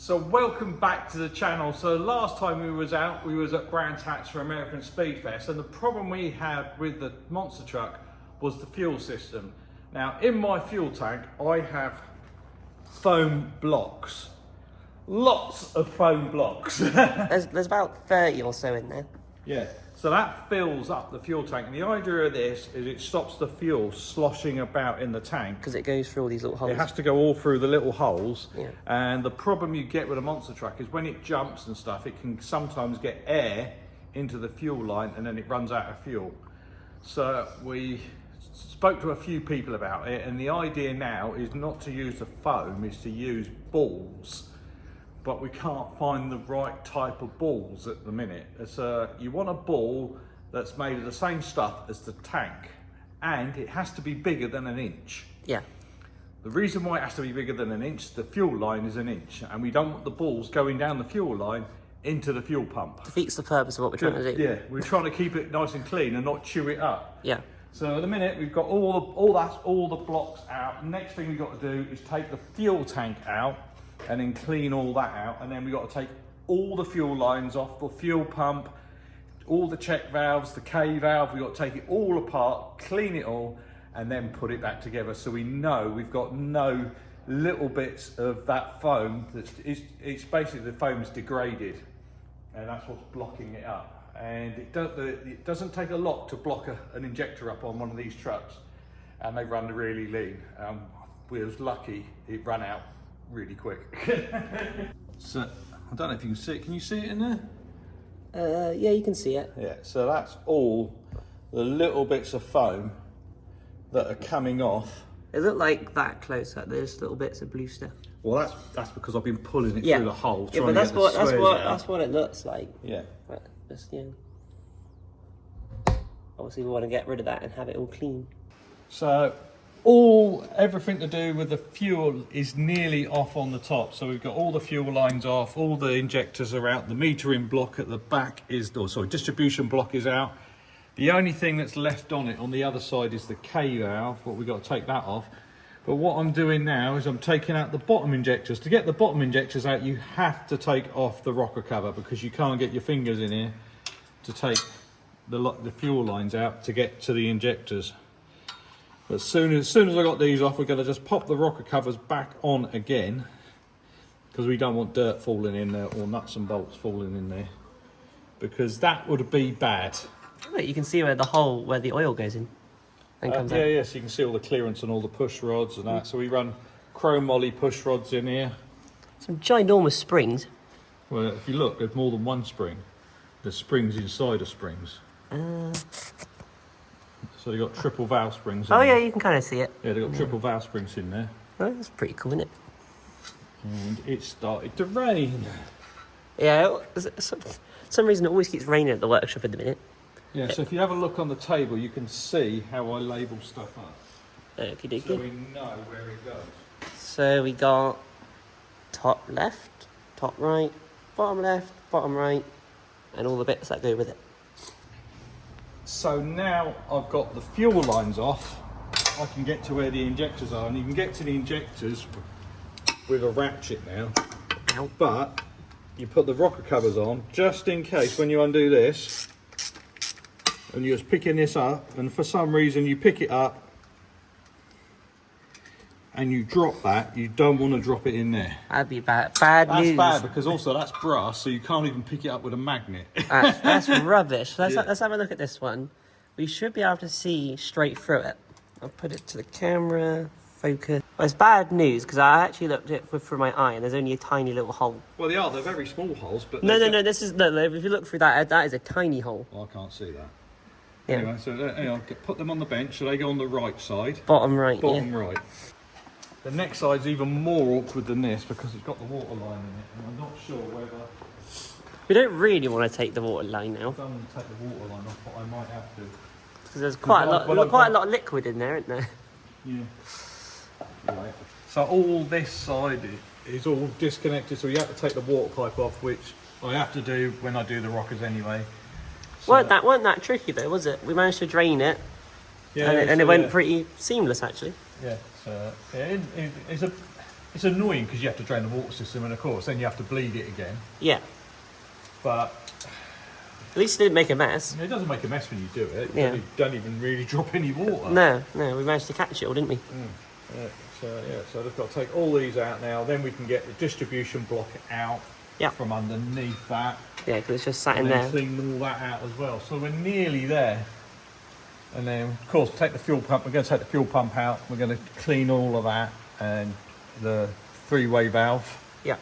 So welcome back to the channel. So last time we was out, we was at Brands Hatch for American Speed Fest, and the problem we had with the monster truck was the fuel system. Now in my fuel tank, I have foam blocks. Lots of foam blocks. there's about 30 or so in there. Yeah, so that fills up the fuel tank. And the idea of this is it stops the fuel sloshing about in the tank. Because it goes through all these little holes. It has to go all through the little holes. Yeah. And the problem you get with a monster truck is when it jumps and stuff, it can sometimes get air into the fuel line and then it runs out of fuel. So we spoke to a few people about it, and the idea now is not to use the foam, is to use balls. But we can't find the right type of balls at the minute. You want a ball that's made of the same stuff as the tank, and it has to be bigger than an inch. Yeah. The reason why it has to be bigger than an inch, the fuel line is an inch, and we don't want the balls going down the fuel line into the fuel pump. Defeats the purpose of what we're trying to do. Yeah, we're trying to keep it nice and clean and not chew it up. Yeah. So at the minute we've got all the blocks out. Next thing we've got to do is take the fuel tank out and then clean all that out, and then we've got to take all the fuel lines off, the fuel pump, all the check valves, the K valve. We've got to take it all apart, clean it all, and then put it back together so we know we've got no little bits of that foam. It's basically the foam's degraded, and that's what's blocking it up. And it doesn't take a lot to block an injector up on one of these trucks, and they run really lean. We was lucky it ran out really quick. So I don't know if you can see it. Can you see it in there? Yeah, you can see it. Yeah, so that's all the little bits of foam that are coming off. It looked like that close up. There's little bits of blue stuff. Well, that's because I've been pulling it through the hole. Yeah, but that's what it looks like. Yeah. But just, obviously we want to get rid of that and have it all clean. So everything to do with the fuel is nearly off on the top. So we've got all the fuel lines off, all the injectors are out, the metering block at the back distribution block is out. The only thing that's left on it on the other side is the K valve, but we've got to take that off. But what I'm doing now is I'm taking out the bottom injectors. To get the bottom injectors out, you have to take off the rocker cover, because you can't get your fingers in here to take the fuel lines out to get to the injectors. But as soon as I got these off, we're going to just pop the rocker covers back on again, because we don't want dirt falling in there or nuts and bolts falling in there, because that would be bad. Look, you can see where the oil goes in and comes out. Yeah, so you can see all the clearance and all the push rods and that. So we run chrome moly push rods in here. Some ginormous springs. Well, if you look, there's more than one spring. There's springs inside of springs. So they've got triple valve springs in yeah, there. you can kind of see it. Yeah, they've got triple valve springs in there. Oh, that's pretty cool, isn't it? And it started to rain. Yeah, some reason it always keeps raining at the workshop at the minute. Yeah, so if you have a look on the table, you can see how I label stuff up. Okie dokie. So we know where it goes. So we got top left, top right, bottom left, bottom right, and all the bits that go with it. So now I've got the fuel lines off, I can get to where the injectors are, and you can get to the injectors with a ratchet now. Ow. But you put the rocker covers on just in case when you undo this and you're just picking this up, and for some reason you pick it up and you drop that, you don't want to drop it in there. That'd be bad. Bad news. That's bad, because also that's brass, so you can't even pick it up with a magnet. That's rubbish. Let's have a look at this one. We should be able to see straight through it. I'll put it to the camera, focus. Well, it's bad news, because I actually looked at it through my eye, and there's only a tiny little hole. Well, they're very small holes, but... No, this is... No, if you look through that is a tiny hole. Well, I can't see that. Yeah. Anyway, so anyway, put them on the bench, so they go on the right side. Bottom right, Bottom right. The next side's even more awkward than this, because it's got the water line in it, and I'm not sure whether... We don't really want to take the water line now. I don't want to take the water line off, but I might have to. Because there's quite a lot of liquid in there, isn't there? Yeah. Right. So all this side is all disconnected, so you have to take the water pipe off, which I have to do when I do the rockers anyway. So Weren't that tricky though, was it? We managed to drain it, and it went pretty seamless actually. Yeah, so yeah, it's a It's annoying because you have to drain the water system, and of course then you have to bleed it again. Yeah. But at least it didn't make a mess. It doesn't make a mess when you do it. Yeah. You don't even really drop any water. No, we managed to catch it all, didn't we? Yeah, so I've just got to take all these out now. Then we can get the distribution block out from underneath that. Yeah, because it's just sat in and there. then clean all that out as well. So we're nearly there. And then, of course, take the fuel pump. We're going to take the fuel pump out. We're going to clean all of that and the three-way valve. Yeah.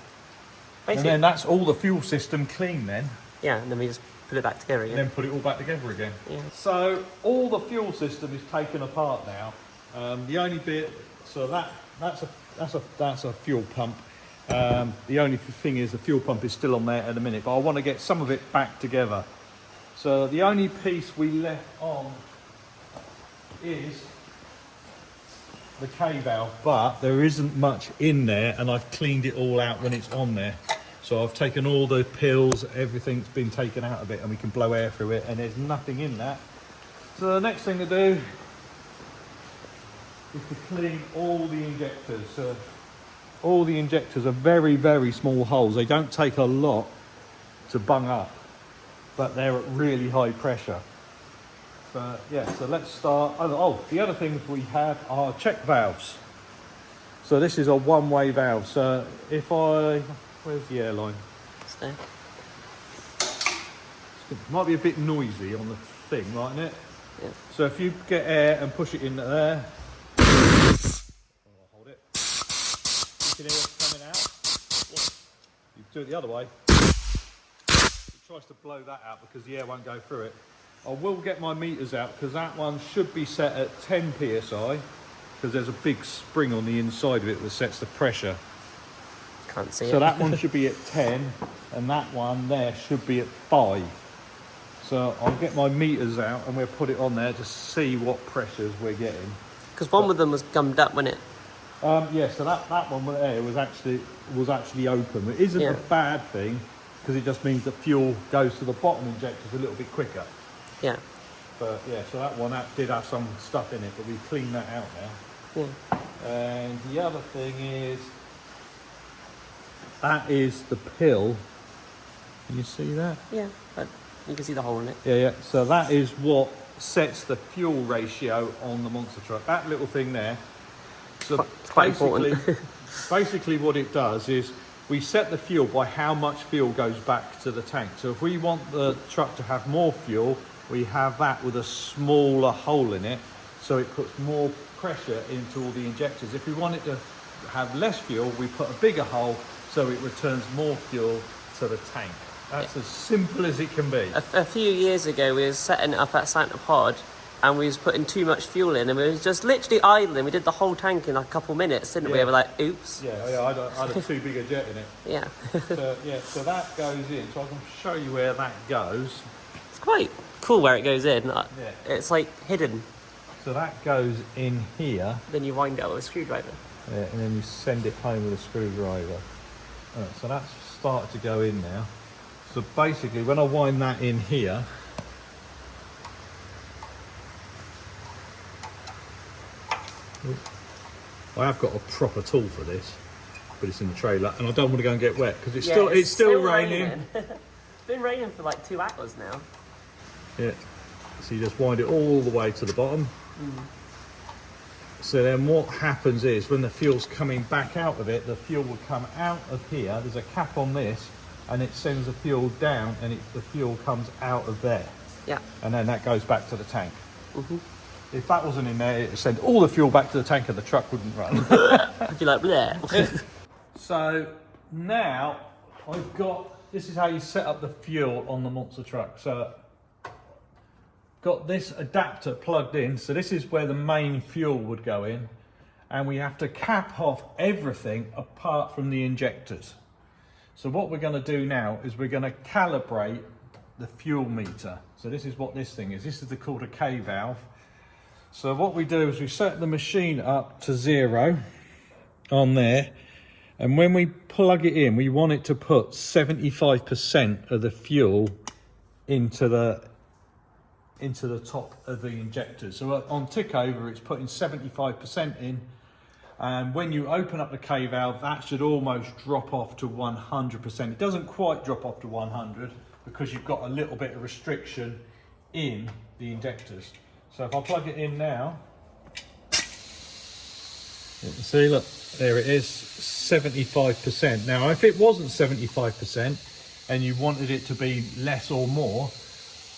Basically. And then that's all the fuel system clean then. Yeah, and then we just put it back together again. And then put it all back together again. Yeah. So all the fuel system is taken apart now. The only bit, so that's a fuel pump. The only thing is the fuel pump is still on there at the minute, but I want to get some of it back together. So the only piece we left on is the K valve, but there isn't much in there, and I've cleaned it all out when it's on there. So I've taken all the pills, everything's been taken out of it, and we can blow air through it, and there's nothing in that. So the next thing to do is to clean all the injectors. All the injectors are very, very small holes. They don't take a lot to bung up, but they're at really high pressure. So yeah, so let's start. Oh, the other things we have are check valves. So this is a one-way valve. So if where's the airline? It's there. It might be a bit noisy on the thing, mightn't it? Yeah. So if you get air and push it into there, hold it. You can hear it coming out. Yeah. You do it the other way. It tries to blow that out because the air won't go through it. I will get my meters out because that one should be set at 10 psi because there's a big spring on the inside of it that sets the pressure. Can't see it. So that one should be at 10 and that one there should be at 5. So I'll get my meters out and we'll put it on there to see what pressures we're getting. Because one of them was gummed up, wasn't it? Yeah, so that one there was actually open. It isn't a bad thing because it just means the fuel goes to the bottom injectors a little bit quicker. Yeah. But yeah, so that one did have some stuff in it, but we cleaned that out now. Yeah. And the other thing is, that is the pill. Can you see that? Yeah, but you can see the hole in it. Yeah. So that is what sets the fuel ratio on the monster truck. That little thing there. So it's quite important. basically what it does is we set the fuel by how much fuel goes back to the tank. So if we want the truck to have more fuel, we have that with a smaller hole in it, so it puts more pressure into all the injectors. If we want it to have less fuel, we put a bigger hole so it returns more fuel to the tank. That's as simple as it can be. A few years ago, we were setting it up at Santa Pod, and we was putting too much fuel in, and we was just literally idling. We did the whole tank in like a couple minutes, didn't we? We were like, oops. Yeah, I had a too big a jet in it. Yeah. So that goes in. So I can show you where that goes. It's quite cool where it goes in. It's like hidden. So that goes in here. Then you wind it up with a screwdriver. Yeah, and then you send it home with a screwdriver. So that's started to go in now. So basically, when I wind that in here, I have got a proper tool for this, but it's in the trailer, and I don't want to go and get wet because it's still raining. It's been raining for like 2 hours now. Yeah. So you just wind it all the way to the bottom. So then what happens is when the fuel's coming back out of it, the fuel will come out of here. There's a cap on this, and it sends the fuel down, and the fuel comes out of there. Yeah. And then that goes back to the tank. If that wasn't in there, it would send all the fuel back to the tank and the truck wouldn't run. I'd be like, bleh. So now this is how you set up the fuel on the monster truck. So got this adapter plugged in. So this is where the main fuel would go in. And we have to cap off everything apart from the injectors. So what we're going to do now is we're going to calibrate the fuel meter. So this is what this thing is. This is called a K valve. So what we do is we set the machine up to 0 on there, and when we plug it in, we want it to put 75% of the fuel into the top of the injector. So on tick over, it's putting 75% in, And when you open up the K valve, that should almost drop off to 100%. It doesn't quite drop off to 100 because you've got a little bit of restriction in the injectors. So if I plug it in now, you can see, look, there it is, 75%. Now, if it wasn't 75% and you wanted it to be less or more,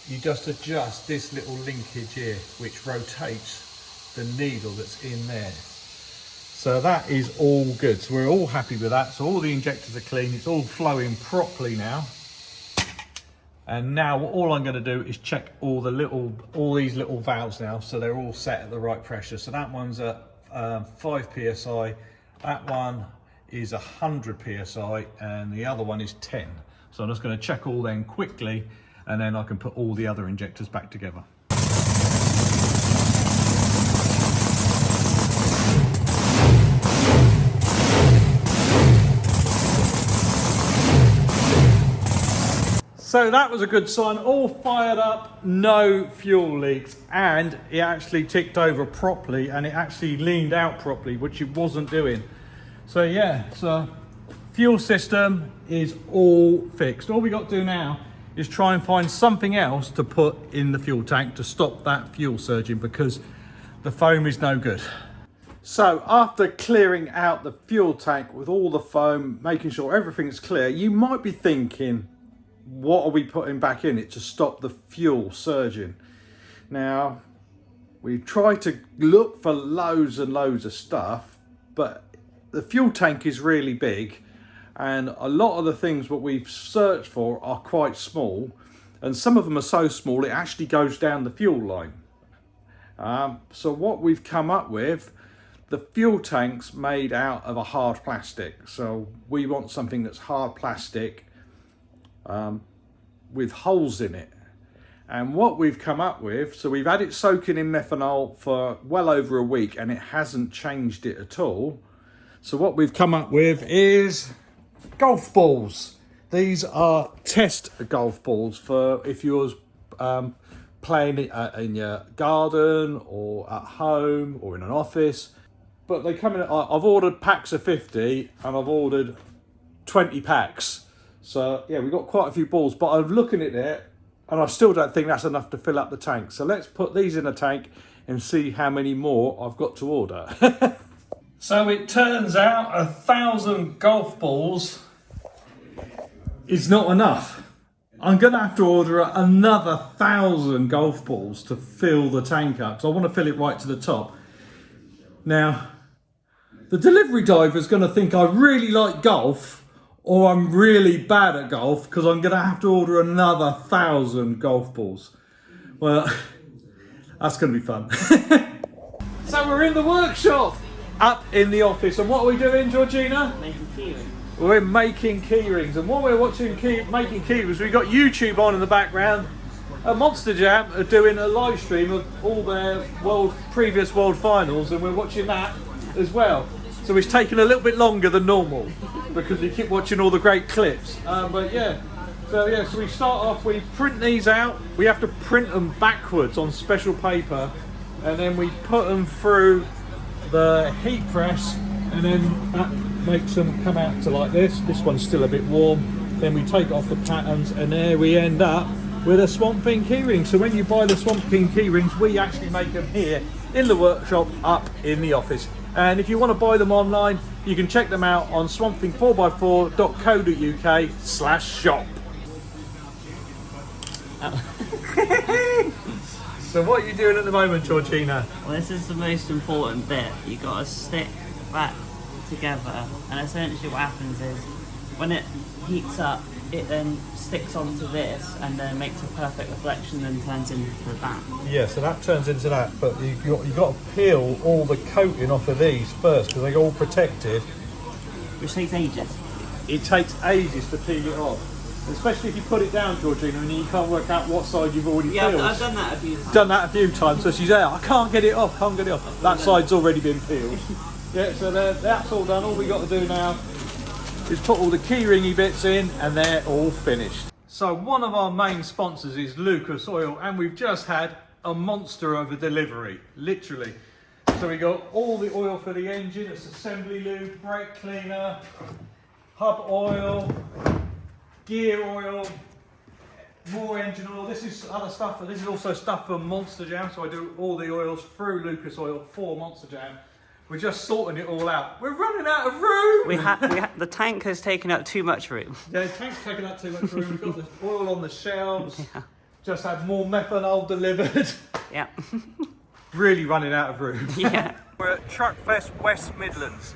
you just adjust this little linkage here, which rotates the needle that's in there. So that is all good. So we're all happy with that. So all the injectors are clean. It's all flowing properly now. And now all I'm going to do is check all these little valves now, so they're all set at the right pressure. So that one's at 5 psi, that one is 100 psi, and the other one is 10. So I'm just going to check all them quickly, and then I can put all the other injectors back together. So that was a good sign, all fired up, no fuel leaks, and it actually ticked over properly, and it actually leaned out properly, which it wasn't doing. So yeah, so fuel system is all fixed. All we got to do now is try and find something else to put in the fuel tank to stop that fuel surging, because the foam is no good. So after clearing out the fuel tank with all the foam, making sure everything's clear, you might be thinking, what are we putting back in it to stop the fuel surging? Now, we tried to look for loads and loads of stuff, but the fuel tank is really big, and a lot of the things what we've searched for are quite small, and some of them are so small it actually goes down the fuel line. So what we've come up with, the fuel tank's made out of a hard plastic, so we want something that's hard plastic with holes in it. And what we've come up with, so we've had it soaking in methanol for well over a week, and it hasn't changed it at all. So what we've come up with is golf balls. These are test golf balls for if you was playing it in your garden or at home or in an office. But they come in, I've ordered packs of 50 and I've ordered 20 packs. So yeah, we've got quite a few balls, but I'm looking at it and I still don't think that's enough to fill up the tank. So let's put these in a tank and see how many more I've got to order. So it turns out 1,000 golf balls is not enough. I'm gonna have to order another 1,000 golf balls to fill the tank up. So I want to fill it right to the top. Now, the delivery driver is gonna think I really like golf, or I'm really bad at golf, because I'm going to have to order another 1,000 golf balls. Well, that's going to be fun. So we're in the workshop, up in the office, and what are we doing, Georgina? Making key rings. We're making key rings, and while we're watching making key rings, we've got YouTube on in the background. Monster Jam are doing a live stream of all their previous world finals, and we're watching that as well. So it's taken a little bit longer than normal because we keep watching all the great clips. But yeah, so we start off, we print these out. We have to print them backwards on special paper, and then we put them through the heat press, and then that makes them come out to like this. This one's still a bit warm. Then we take off the patterns, and there we end up with a Swamp Thing keyring. So when you buy the Swamp Thing keyrings, we actually make them here in the workshop up in the office. And if you want to buy them online, you can check them out on swampthing4x4.co.uk/shop. So what are you doing at the moment, Georgina? Well, this is the most important bit. You got to stick that together, and essentially what happens is when it heats up, it then sticks onto this and then makes a perfect reflection and turns into that. Yeah, so that turns into that, but you've got to peel all the coating off of these first because they're all protected. Which takes ages. It takes ages to peel it off, especially if you put it down, Georgina, and you can't work out what side you've already peeled. Yeah, I've done that a few times. Done that a few times, so she's there, I can't get it off, That side's already been peeled. Yeah, so that's all done. All we got to do now is put all the keyringy bits in, and they're all finished. So one of our main sponsors is Lucas Oil, and we've just had a monster of a delivery, literally. So we got all the oil for the engine, it's assembly lube, brake cleaner, hub oil, gear oil, more engine oil. This is other stuff, this is also stuff for Monster Jam, so I do all the oils through Lucas Oil for Monster Jam. We're just sorting it all out. We're running out of room! The tank has taken up too much room. Yeah, the tank's taken up too much room. We've got the oil on the shelves. Yeah. Just had more methanol delivered. Yeah. Really running out of room. Yeah. We're at Truckfest West Midlands.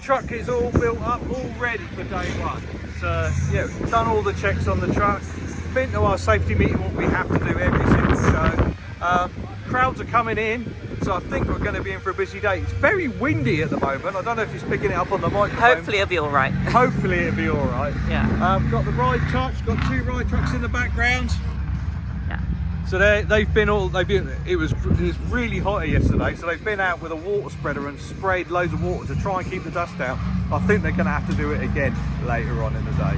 Truck is all built up, all ready for day one. So yeah, we've done all the checks on the truck. Been to our safety meeting, what we have to do every single show. Crowds are coming in, so I think we're going to be in for a busy day. It's very windy at the moment. I don't know if he's picking it up on the microphone. Hopefully it'll be all right. Hopefully it'll be all right. Yeah. Got the ride trucks, got 2 ride trucks in the background. Yeah. So it was really hot yesterday, so they've been out with a water spreader and sprayed loads of water to try and keep the dust out. I think they're going to have to do it again later on in the day.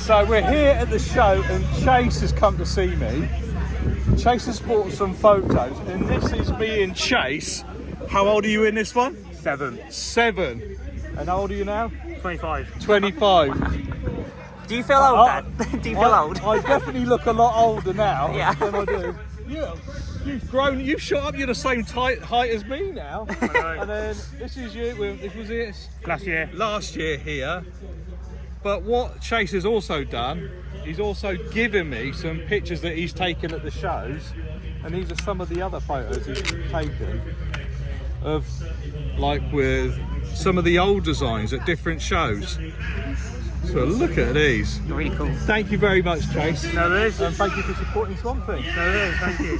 So we're here at the show and Chase has come to see me. Chase has brought some photos and this is me and Chase. How old are you in this one? 7. 7. And how old are you now? 25. 25. Do you feel old, Dad? Do you feel old? I definitely look a lot older now Yeah. than I do. Yeah. You've grown, you've shot up, you're the same height as me now. And then this is you, this was it last year here. But what Chase has also done, he's also given me some pictures that he's taken at the shows, and these are some of the other photos he's taken of, like, with some of the old designs at different shows. So look at these. You're really cool. Thank you very much, Chase. No worries. And thank you for supporting Swampthing. No worries, thank you.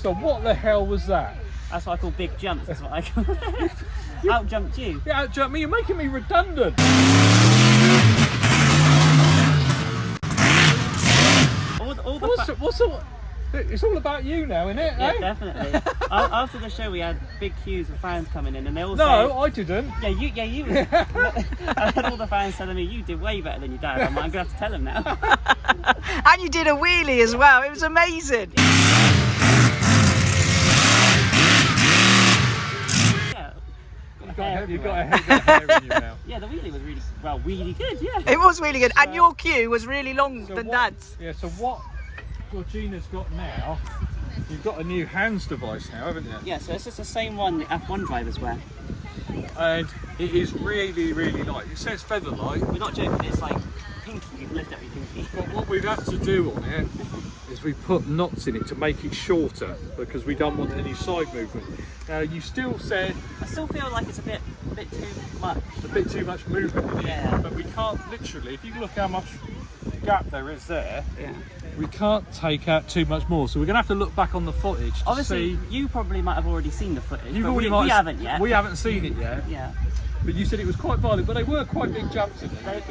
So what the hell was that? That's what I call big jumps. That's what I call it. Out jumped you. Yeah, out-jump me. You're making me redundant. It's all about you now, isn't it? Yeah, eh? definitely. After the show, we had big queues of fans coming in, and they all No, I didn't. Yeah, you. I had all the fans telling me you did way better than your dad. I'm gonna have to tell him now. And you did a wheelie as well. It was amazing. Yeah. You've got a hair in your mouth. Yeah, the wheelie was really good. Yeah. It was really good. And your queue was really long than Dad's. Yeah. So what Georgina's got now? You've got a new hands device now, haven't you? Yeah. So this is the same one the F1 drivers wear. And it is really, really light. It says feather light. We're not joking. It's like pinky. You can lift up your pinky. But what we've had to do on it is we put knots in it to make it shorter because we don't want any side movement. Now you still said I still feel like it's a bit too much. a bit too much movement in it, Yeah. but we can't literally. If you look how much gap there is there, Yeah. we can't take out too much more. So we're gonna have to look back on the footage to Obviously, see. you probably might have already seen the footage. You've but already we haven't yet. We haven't seen it yet. Yeah. But you said it was quite violent, but they were quite big jumps in there.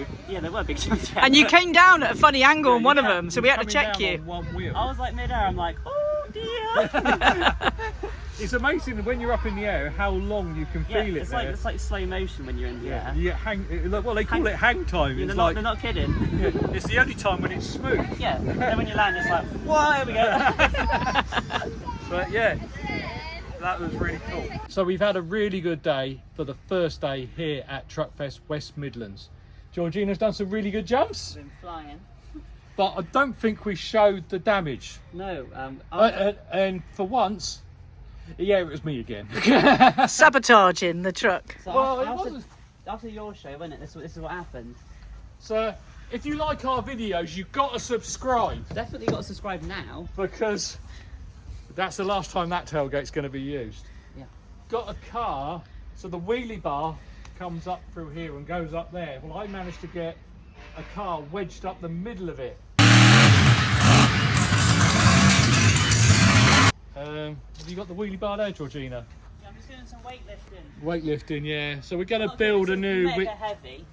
They were big jumps. And you came down at a funny angle on one of yeah. them, so we had to Coming check down you. on one wheel. I was like mid-air. I'm like, oh dear. It's amazing when you're up in the air how long you can feel it it's there. like slow motion when you're in the air. You hang. Well, they call it hang time. Yeah, It's they're not kidding. yeah, it's the only time when it's smooth. Yeah. And then when you land, it's like, whoa, here we go. But yeah, that was really cool. So we've had a really good day for the first day here at Truckfest West Midlands. Georgina's done some really good jumps, Been flying. but I don't think we showed the damage. No. And for once, yeah, it was me again. Sabotaging the truck. So well, it after, wasn't. after your show, wasn't it? This is what happened. So if you like our videos, you've got to subscribe Definitely got to subscribe now. because that's the last time that tailgate's going to be used. Yeah. Got a car, so the wheelie bar comes up through here and goes up there. Well, I managed to get a car wedged up the middle of it. Have you got the wheelie bar there, Georgina? Yeah, I'm just doing some weightlifting. Weightlifting, yeah. So we're going to build a new. Mega heavy.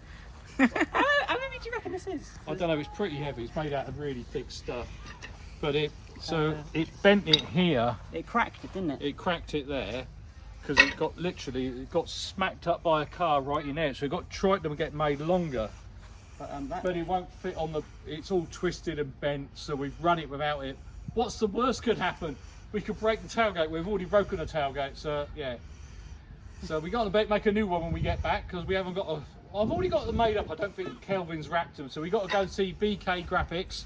How heavy do you reckon this is? I don't know. It's pretty heavy. It's made out of really thick stuff. But it bent it here. It cracked it, didn't it? It cracked it there because it got smacked up by a car right in there. So it tried to get made longer. But it won't fit on the. It's all twisted and bent. So we've run it without it. What's the worst could happen? We could break the tailgate. We've already broken the tailgate, so yeah. So we got to make a new one when we get back because we haven't got a. I've already got them made up. I don't think Kelvin's wrapped them, so we got to go and see BK Graphics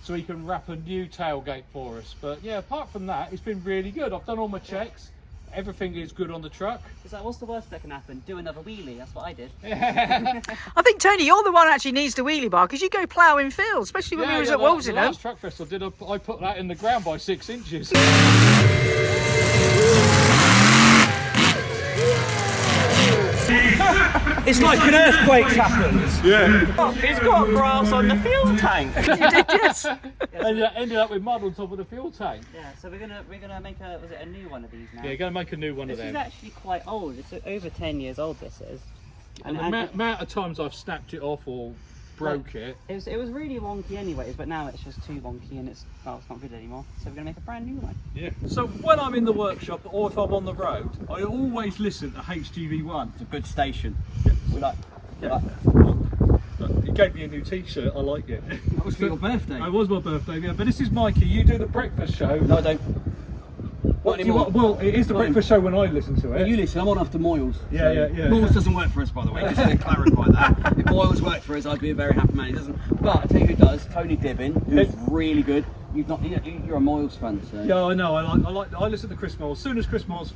so he can wrap a new tailgate for us. But yeah, apart from that, it's been really good. I've done all my checks. Everything is good on the truck. It's like, what's the worst that can happen? Do another wheelie. That's what I did. I think, Tony, you're the one who actually needs the wheelie bar because you go ploughing fields, especially when we was at Walsingham. Last Truckfest I put that in the ground by 6 inches. It's like an earthquake's happened. Yeah. He's got grass on the fuel tank. You did, yes. Ended up with mud on top of the fuel tank. Yeah, so we're gonna make a new one of these now. Yeah, going to make a new one This of is them. actually quite old. It's over 10 years old. This is. And the amount of times I've snapped it off or broke it. It was really wonky anyways, but now it's just too wonky and it's not good anymore. So we're gonna make a brand new one. Yeah. So when I'm in the workshop or if I'm on the road, I always listen to HGV1. It's a good station. We like. He gave me a new T-shirt. I like it. That was for your birthday. It was my birthday. Yeah. But this is Mikey. You do the breakfast show. No, I don't. Not anymore. Well, it is the breakfast show when I listen to it. You listen, I'm on after Moyles. Yeah, yeah. Moyles doesn't work for us, by the way, just to clarify that. If Moyles worked for us, I'd be a very happy man. He doesn't. But I tell you who does, Tony Dibbin, who's really good. You're a Moyles fan, so. Yeah, I know. I listen to Chris Moore. As soon as Chris Moore's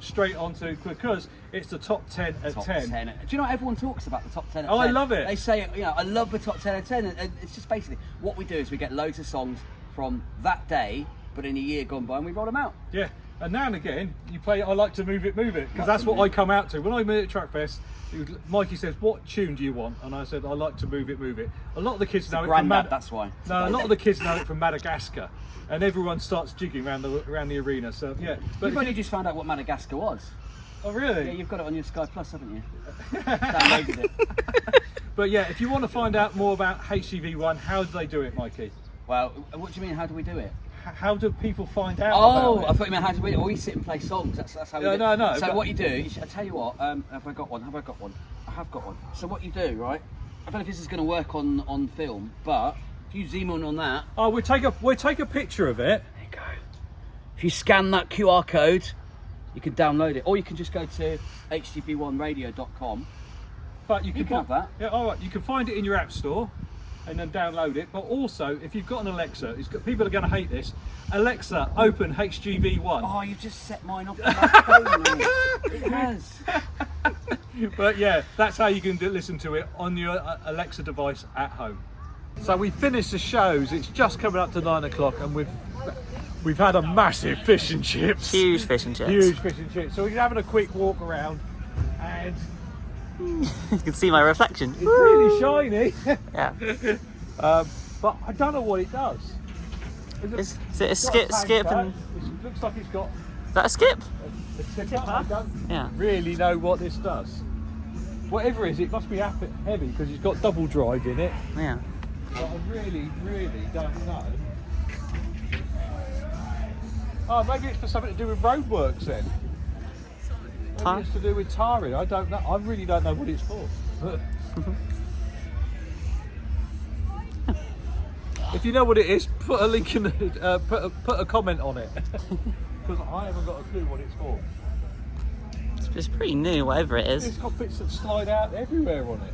straight on to because it's the top 10 at Top 10. 10. Do you know what everyone talks about the top 10 at 10? Oh, I love it. They say, I love the top 10 at 10. And it's just basically what we do is we get loads of songs from that day, but in a year gone by, and we roll them out. Yeah. And now and again, you play I Like to Move It, because that's what I come out to. When I'm at Truckfest, Mikey says, what tune do you want? And I said, I like to move it, move it. A lot of the kids know it from that's why. No, a lot of the kids know it from Madagascar. And everyone starts jigging around the arena. So yeah. But You've only just found out what Madagascar was. Oh really? Yeah, you've got it on your Sky Plus, haven't you? Downloaded it. But yeah, if you want to find out more about HGV1, how do they do it, Mikey? Well, what do you mean, how do we do it? How do people find out Oh, about I it? thought you meant how do we... we sit and play songs, that's how we do it. No. So what you do, I tell you what, have I got one? I have got one. So what you do, right, I don't know if this is going to work on film, but if you zoom in on that... Oh, we'll take a picture of it. There you go. If you scan that QR code, you can download it. Or you can just go to hgv1radio.com. But you can have that. Yeah, all right. You can find it in your app store and then download it. But also, if you've got an Alexa, people are going to hate this. Alexa, open HGV1. Oh, you just set mine off the phone. It has. But yeah, that's how you can listen to it on your Alexa device at home. So we finished the shows. It's just coming up to 9 o'clock, and we've had a massive fish and chips. Huge fish and chips. Huge fish and chips. So we're having a quick walk around, and You can see my reflection. it's really shiny. Yeah. But I don't know what it does. Is it a It's got skip tanker. and... It looks like it's got Is that a skip? a tipper. I don't Yeah. really know what this does. Whatever it is, it must be heavy because it's got double drive in it. Yeah. But I really don't know. Oh, maybe it's for something to do with roadworks then. Maybe it's to do with tarring. I don't know. I really don't know what it's for. If you know what it is, put a link in the, put a comment on it, because I haven't got a clue what it's for. It's pretty new, whatever it is. It's got bits that slide out everywhere on it.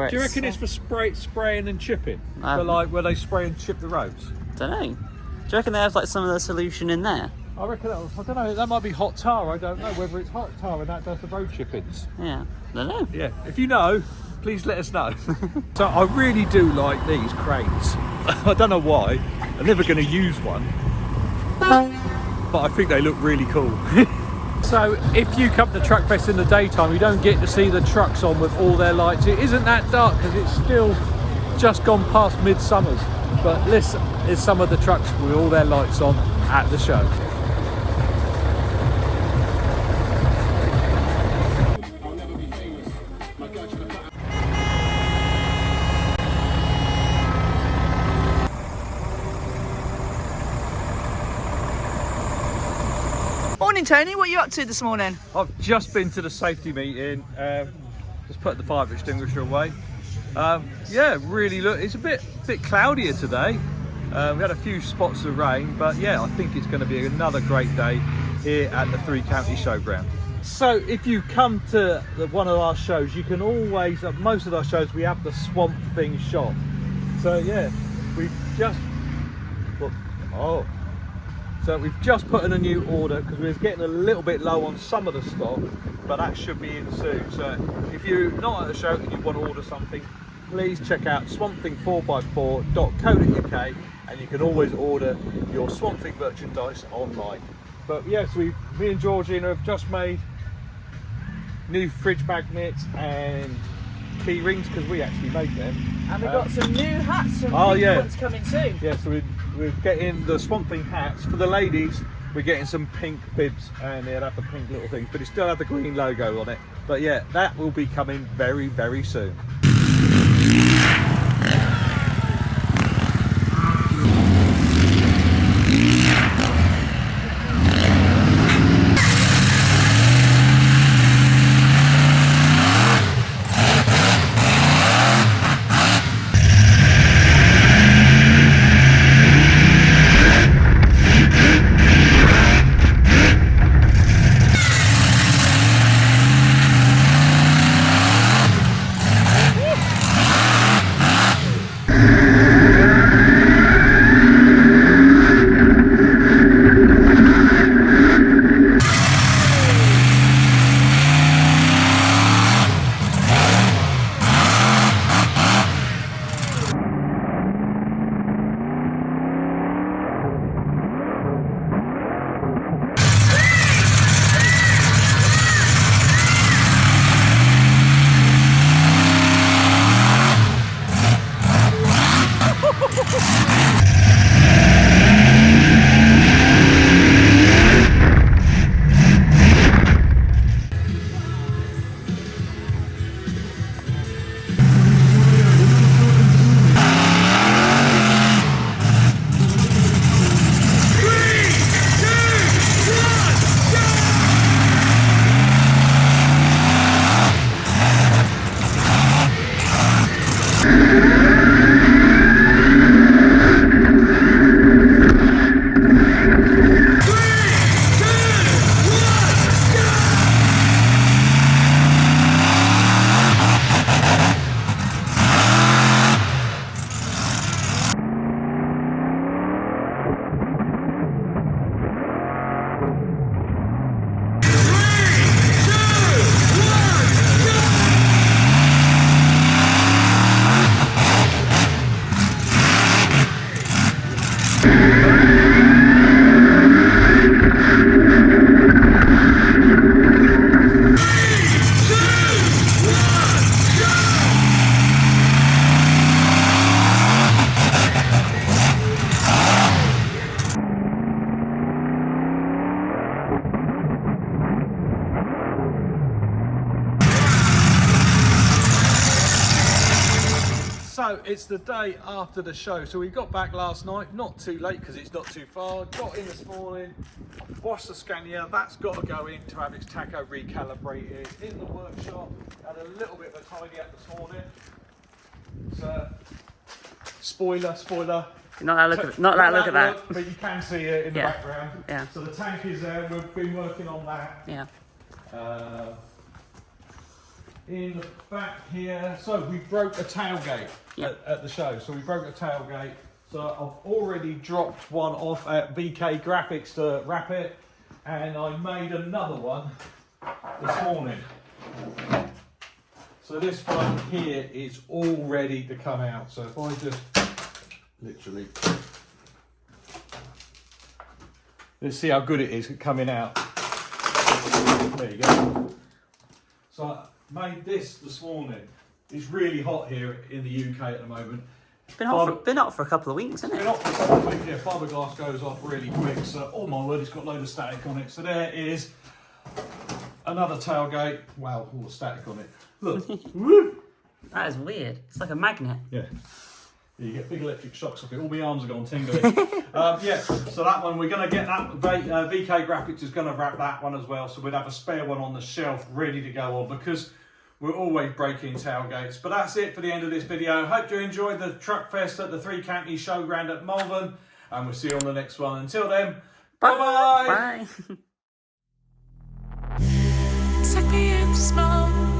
Do you reckon it's for spraying and chipping? For like where they spray and chip the roads? Don't know. Do you reckon they have like some of the solution in there? I reckon I don't know. That might be hot tar. I don't know whether it's hot tar and that does the road chippings. Yeah. Don't know. Yeah. If you know, please let us know. So I really do like these cranes. I don't know why. I'm never going to use one, but I think they look really cool. So if you come to Truckfest in the daytime, you don't get to see the trucks on with all their lights. It isn't that dark because it's still just gone past midsummers. But this is some of the trucks with all their lights on at the show. Morning, Tony. What are you up to this morning? I've just been to the safety meeting, just put the fire extinguisher away. Yeah, really look, it's a bit cloudier today. We had a few spots of rain, but yeah, I think it's going to be another great day here at the Three County Showground. So if you come to one of our shows, you can always, at most of our shows, we have the swampthing shop. So yeah, we've just, so we've just put in a new order because we was getting a little bit low on some of the stock, but that should be in soon. So if you're not at the show and you want to order something, please check out swampthing4x4.co.uk and you can always order your Swampthing merchandise online. But yes, me and Georgina have just made new fridge magnets and key rings because we actually make them. And we've got some new hats, some pink ones coming soon. Yeah, so we're getting the Swampthing hats. For the ladies, we're getting some pink bibs and they'll have the pink little things, but it still have the green logo on it. But yeah, that will be coming very, very soon. So it's the day after the show. So we got back last night, not too late because it's not too far. Got in this morning, washed the Scania. That's got to go in to have its tacho recalibrated. In the workshop, had a little bit of a tidy up this morning. So, spoiler. Not that look at that. Look, but you can see it in the background. Yeah. So the tank is there. We've been working on that. Yeah. In the back here, so we broke a tailgate at the show. So we broke a tailgate. So I've already dropped one off at VK Graphics to wrap it, and I made another one this morning. So this one here is all ready to come out. So if I just literally, let's see how good it is at coming out. There you go. So I made this morning. It's really hot here in the UK at the moment. It's been hot for a couple of weeks, hasn't it? Been hot for a couple of weeks. Yeah, fiberglass goes off really quick. So, oh my word, it's got a load of static on it. So there is another tailgate. Wow, all the static on it. Look. Woo! That is weird. It's like a magnet. Yeah. You get big electric shocks off it. All my arms are gone tingling. Yeah, so that one, we're going to get that. VK Graphics is going to wrap that one as well. So we'd have a spare one on the shelf ready to go on because we're always breaking tailgates. But that's it for the end of this video. Hope you enjoyed the Truckfest at the Three Counties Showground at Malvern. And we'll see you on the next one. Until then, bye-bye. Bye. Take me in the smoke.